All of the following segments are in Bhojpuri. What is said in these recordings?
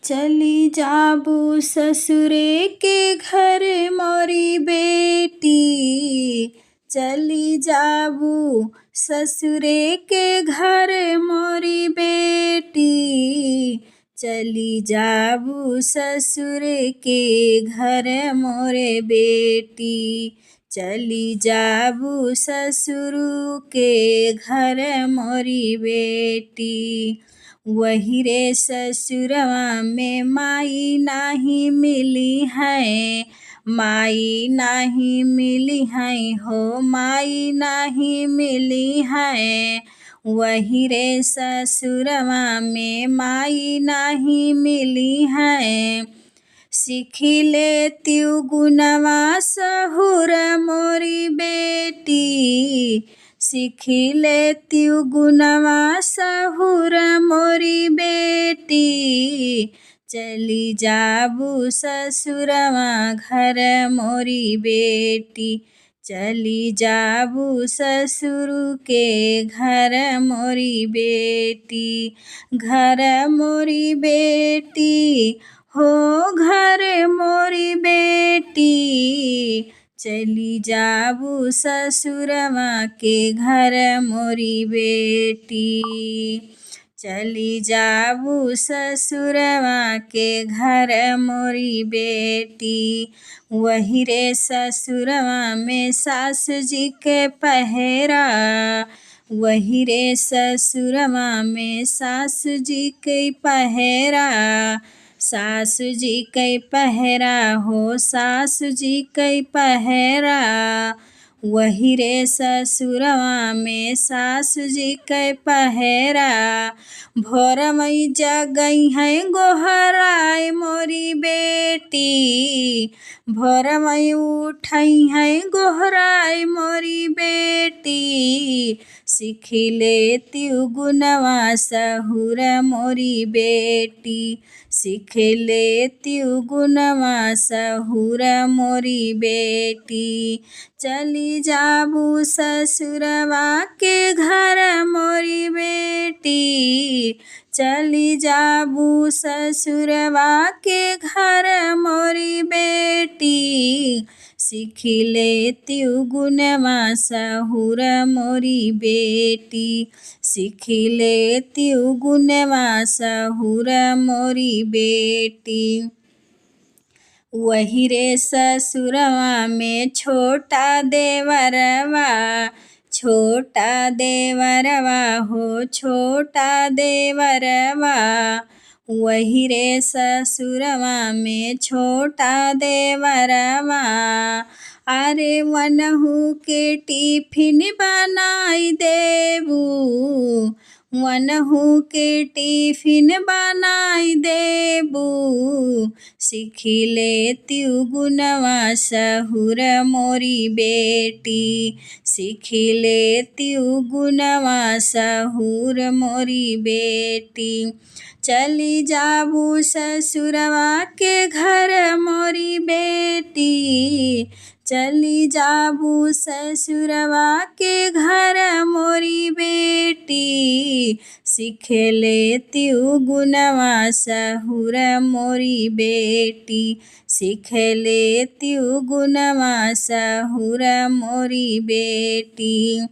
चली जाबू ससुरे के घर मोरी बेटी। चली जाबू ससुरे के घर मोरी बेटी। चली जाबू ससुर के घर मोरे बेटी। चली जाबू ससुर के घर मोरी बेटी। वही रे ससुरवा में माई नाही मिली है। माई नाही मिली है हो, माई नाही मिली है। वही रे ससुरवा में माई नाही मिली है। सीखी लेती गुनवा सहुर मोरी बेटी। सीखी लेती गुनवा सहुर मोरी बेटी। चली जाबू ससुरवा घर मोरी बेटी। चली जाबू ससुर के घर मोरी बेटी। घर मोरी बेटी हो, घर मोरी बेटी। चली जाबू ससुरवा के घर मोरी बेटी। चली जाबू ससुरवा के घर मोरी बेटी। वही रे ससुरवा में सास जी के पहरा। वही रे ससुरवा में सास जी के पहरा। सास जी के पहरा हो, सास जी के पहरा। वही रे ससुरवा में सास जी के पहरा। भोर मई जगई है गोहराए मोरी बेटी। भोर मई उठई है गोहराए मोरी बेटी। सीखी लेती गुनवा सहुर मोरी बेटी। सीख लेती गुनवा सहुर मोरी बेटी। चली जाबू ससुरवा के घर मोरी बेटी। चली जाबू ससुरवा के घर मोरी बेटी। सीखी लेती गुनवा सहुर मोरी बेटी। सीखी लेती गुनवा सहुर मोरी बेटी। वही रे ससुरवा में छोटा देवरवा। छोटा देवरवा हो, छोटा देवरवा। वही रे ससुरवा में छोटा देवरवा। अरे वनहु के टिफिन बनाई देबू। वनहु के टिफिन बनाई देबू। सीखी लेती गुनवा सहुर मोरी बेटी। सीखी लेती गुनवा सहुर मोरी बेटी। चली जाबू ससुरवा के घर मोरी बेटी। चली जाबू ससुरवा के घर मोरी बेटी। सीख लेती गुनवा सहुर मोरी बेटी। सीख लेती गुनवा सहुर मोरी बेटी।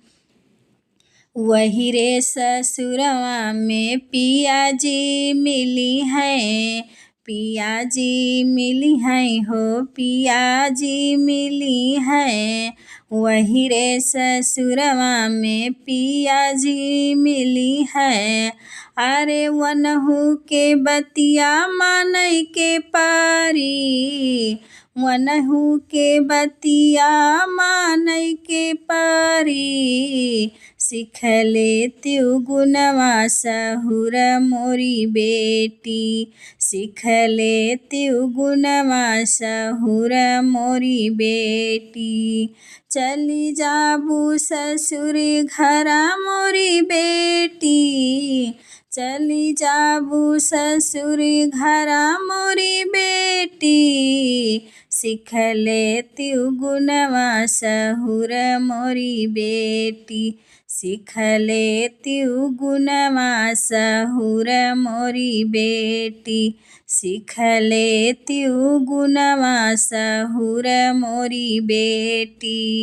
वही रे ससुरवा में पिया जी मिली है। पिया जी मिली है हो, पिया जी मिली है। वही रे ससुरवा में पिया जी मिली है। अरे वनहु के बतिया मानई के पारी। वनहु के बतिया मानई के पारी। सीख लेती गुनवा सहुर मोरी बेटी। सीख लेती गुनवा सहुर मोरी बेटी। चली जाबू ससुर घरा मोरी बेटी। चली जाबू ससुर घरा मोरी बेटी। सीख लेती गुनवा सहुर मोरी बेटी। सीख लेतियु गुणवा सहुर मोरी बेटी। सीख लेतियु गुणवा सहुर मोरी बेटी।